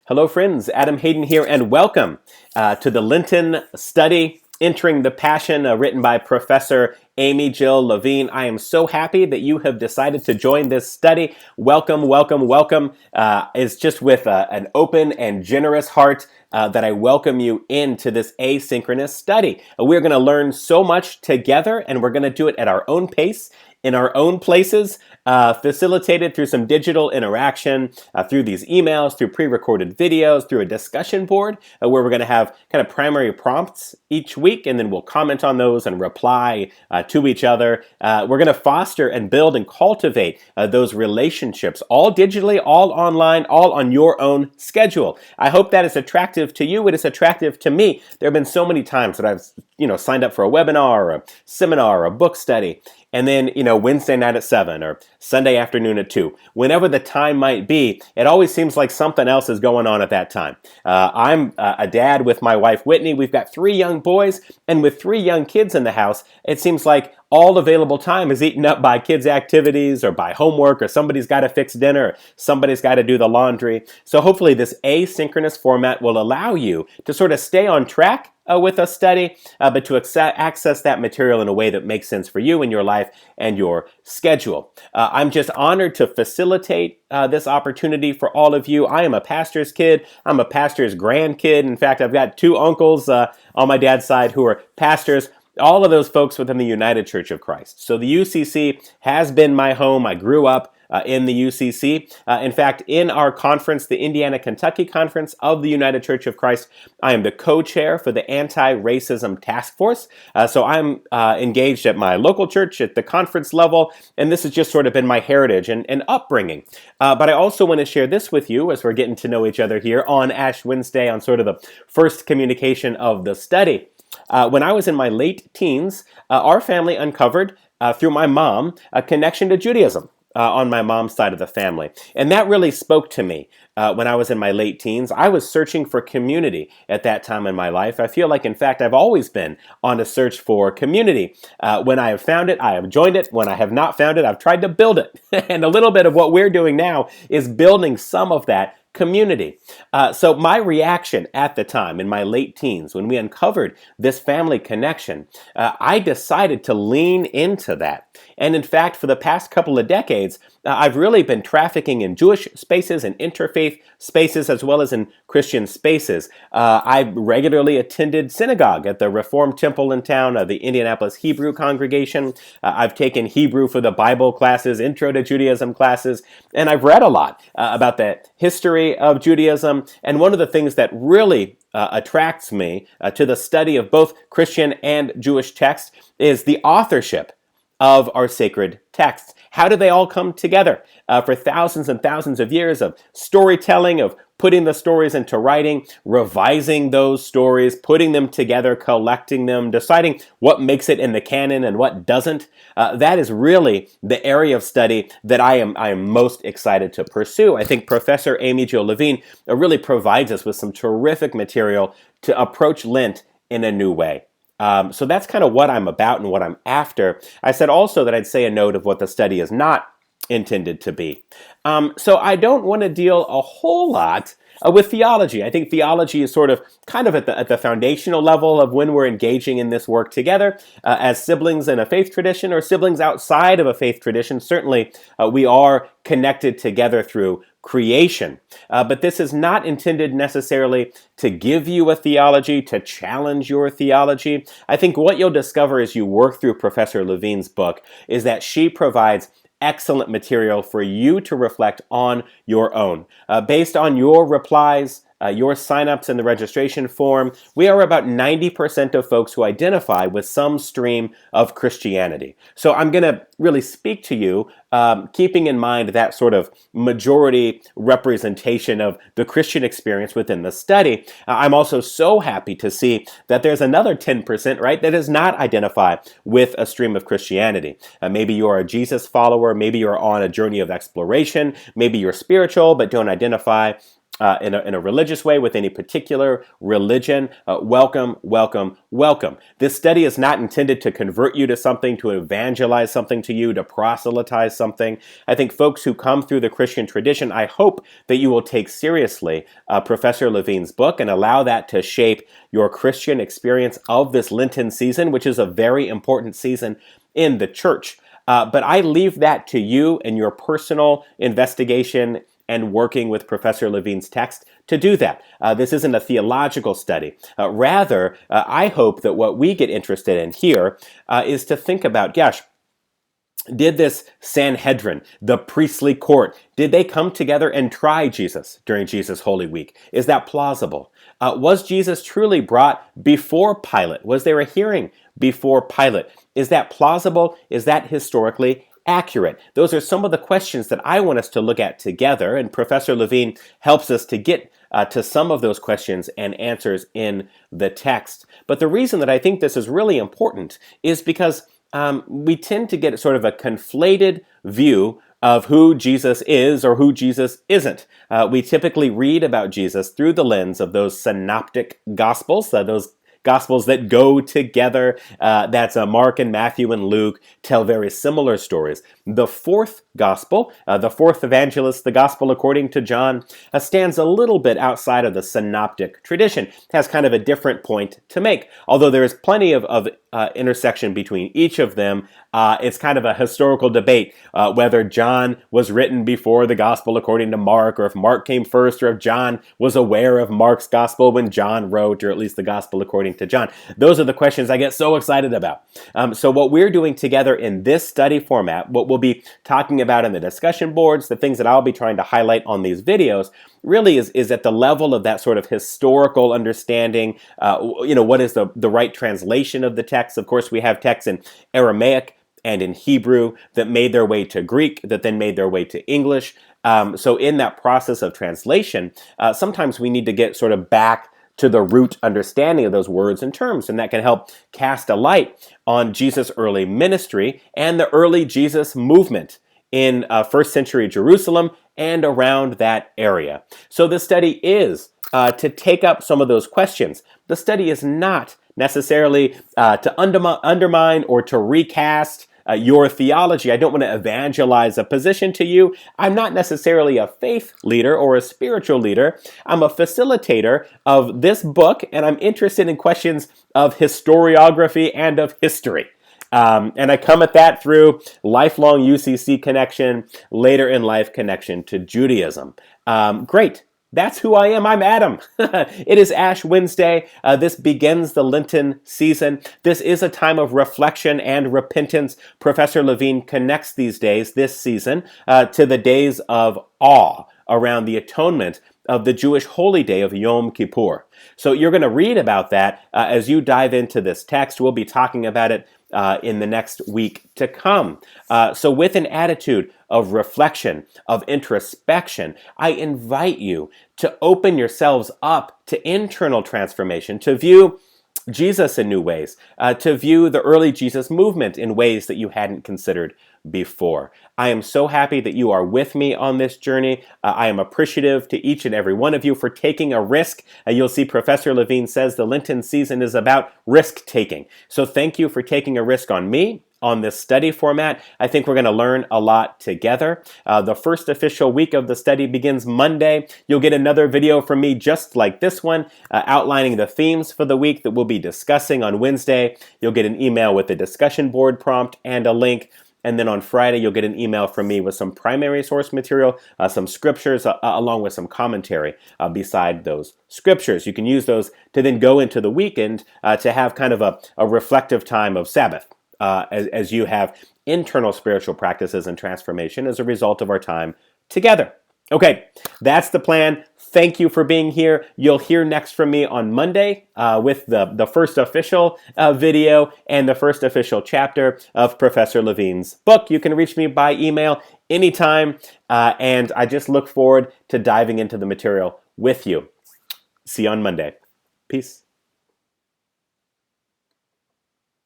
Hello friends, Adam Hayden here, and welcome to the Lenten study, Entering the Passion, written by Professor Amy Jill Levine. I am so happy that you have decided to join this study. Welcome, welcome, welcome. It's just with an open and generous heart that I welcome you into this asynchronous study. We're going to learn so much together, and we're going to do it at our own pace, in our own places, facilitated through some digital interaction, through these emails, through pre-recorded videos, through a discussion board, where we're going to have kind of primary prompts each week, and then we'll comment on those and reply to each other. We're going to foster and build and cultivate those relationships, all digitally, all online, all on your own schedule. I hope that is attractive to you. It is attractive to me. There have been so many times that I've signed up for a webinar or a seminar or a book study, and then, Wednesday night at 7 or Sunday afternoon at 2. Whenever the time might be, it always seems like something else is going on at that time. I'm a dad with my wife, Whitney. We've got 3 young boys, and with 3 young kids in the house, it seems like all available time is eaten up by kids' activities or by homework, or somebody's got to fix dinner, or somebody's got to do the laundry. So hopefully this asynchronous format will allow you to sort of stay on track with a study, but to access that material in a way that makes sense for you in your life and your schedule. I'm just honored to facilitate this opportunity for all of you. I am a pastor's kid. I'm a pastor's grandkid. In fact, I've got 2 uncles on my dad's side who are pastors. All of those folks within the United Church of Christ. So the UCC has been my home. I grew up in the UCC. In fact, in our conference, the Indiana-Kentucky Conference of the United Church of Christ, I am the co-chair for the Anti-Racism Task Force. So I'm engaged at my local church at the conference level, and this has just sort of been my heritage and upbringing. But I also want to share this with you as we're getting to know each other here on Ash Wednesday, on sort of the first communication of the study. When I was in my late teens, our family uncovered, through my mom, a connection to Judaism on my mom's side of the family. And that really spoke to me when I was in my late teens. I was searching for community at that time in my life. I feel like, in fact, I've always been on a search for community. When I have found it, I have joined it. When I have not found it, I've tried to build it. And a little bit of what we're doing now is building some of that community. So my reaction at the time in my late teens, when we uncovered this family connection, I decided to lean into that. And in fact, for the past couple of decades, I've really been trafficking in Jewish spaces and interfaith spaces, as well as in Christian spaces. I regularly attended synagogue at the Reformed Temple in town, the Indianapolis Hebrew congregation. I've taken Hebrew for the Bible classes, Intro to Judaism classes, and I've read a lot about the history of Judaism. And one of the things that really attracts me to the study of both Christian and Jewish texts is the authorship of our sacred texts. How do they all come together for thousands and thousands of years of storytelling, of putting the stories into writing, revising those stories, putting them together, collecting them, deciding what makes it in the canon and what doesn't? That is really the area of study that I am most excited to pursue. I think Professor Amy Jill Levine really provides us with some terrific material to approach Lent in a new way. So that's kind of what I'm about and what I'm after. I said also that I'd say a note of what the study is not intended to be. So I don't want to deal a whole lot with theology. I think theology is sort of kind of at the foundational level of when we're engaging in this work together as siblings in a faith tradition or siblings outside of a faith tradition. Certainly, we are connected together through creation. But this is not intended necessarily to give you a theology, to challenge your theology. I think what you'll discover as you work through Professor Levine's book is that she provides excellent material for you to reflect on your own. Based on your replies, your signups in the registration form, we are about 90% of folks who identify with some stream of Christianity. So I'm going to really speak to you, keeping in mind that sort of majority representation of the Christian experience within the study. I'm also so happy to see that there's another 10%, right, that does not identify with a stream of Christianity. Maybe you're a Jesus follower, maybe you're on a journey of exploration, maybe you're spiritual but don't identify in a religious way with any particular religion, welcome, welcome, welcome. This study is not intended to convert you to something, to evangelize something to you, to proselytize something. I think folks who come through the Christian tradition, I hope that you will take seriously Professor Levine's book and allow that to shape your Christian experience of this Lenten season, which is a very important season in the church. But I leave that to you and your personal investigation and working with Professor Levine's text to do that. This isn't a theological study. Rather, I hope that what we get interested in here is to think about, gosh, did this Sanhedrin, the priestly court, did they come together and try Jesus during Jesus' Holy Week? Is that plausible? Was Jesus truly brought before Pilate? Was there a hearing before Pilate? Is that plausible? Is that historically accurate? Those are some of the questions that I want us to look at together, and Professor Levine helps us to get to some of those questions and answers in the text. But the reason that I think this is really important is because we tend to get sort of a conflated view of who Jesus is or who Jesus isn't. We typically read about Jesus through the lens of those synoptic gospels, those Gospels that go together. That's Mark and Matthew and Luke tell very similar stories. The fourth gospel, the fourth evangelist, the gospel according to John, stands a little bit outside of the synoptic tradition. It has kind of a different point to make. Although there is plenty of intersection between each of them, it's kind of a historical debate whether John was written before the gospel according to Mark, or if Mark came first, or if John was aware of Mark's gospel when John wrote, or at least the gospel according to John. Those are the questions I get so excited about. So what we're doing together in this study format, what we'll be talking about in the discussion boards, the things that I'll be trying to highlight on these videos, really is at the level of that sort of historical understanding. What is the right translation of the text? Of course, we have texts in Aramaic and in Hebrew that made their way to Greek, that then made their way to English. So in that process of translation, sometimes we need to get sort of back to the root understanding of those words and terms, and that can help cast a light on Jesus' early ministry and the early Jesus movement in first century Jerusalem and around that area. So the study is to take up some of those questions. The study is not necessarily to undermine or to recast your theology. I don't want to evangelize a position to you. I'm not necessarily a faith leader or a spiritual leader. I'm a facilitator of this book, and I'm interested in questions of historiography and of history. And I come at that through lifelong UCC connection, later in life connection to Judaism. Great. That's who I am. I'm Adam. It is Ash Wednesday. This begins the Lenten season. This is a time of reflection and repentance. Professor Levine connects these days, this season, to the days of awe around the atonement of the Jewish holy day of Yom Kippur. So you're going to read about that as you dive into this text. We'll be talking about it in the next week to come. So with an attitude of reflection, of introspection, I invite you to open yourselves up to internal transformation, to view Jesus in new ways, to view the early Jesus movement in ways that you hadn't considered before. I am so happy that you are with me on this journey. I am appreciative to each and every one of you for taking a risk. You'll see Professor Levine says the Lenten season is about risk-taking. So thank you for taking a risk on me, on this study format. I think we're going to learn a lot together. The first official week of the study begins Monday. You'll get another video from me just like this one, outlining the themes for the week that we'll be discussing on Wednesday. You'll get an email with a discussion board prompt and a link. And then on Friday, you'll get an email from me with some primary source material, some scriptures, along with some commentary beside those scriptures. You can use those to then go into the weekend to have kind of a reflective time of Sabbath as you have internal spiritual practices and transformation as a result of our time together. Okay, that's the plan. Thank you for being here. You'll hear next from me on Monday with the first official video and the first official chapter of Professor Levine's book. You can reach me by email anytime, and I just look forward to diving into the material with you. See you on Monday. Peace.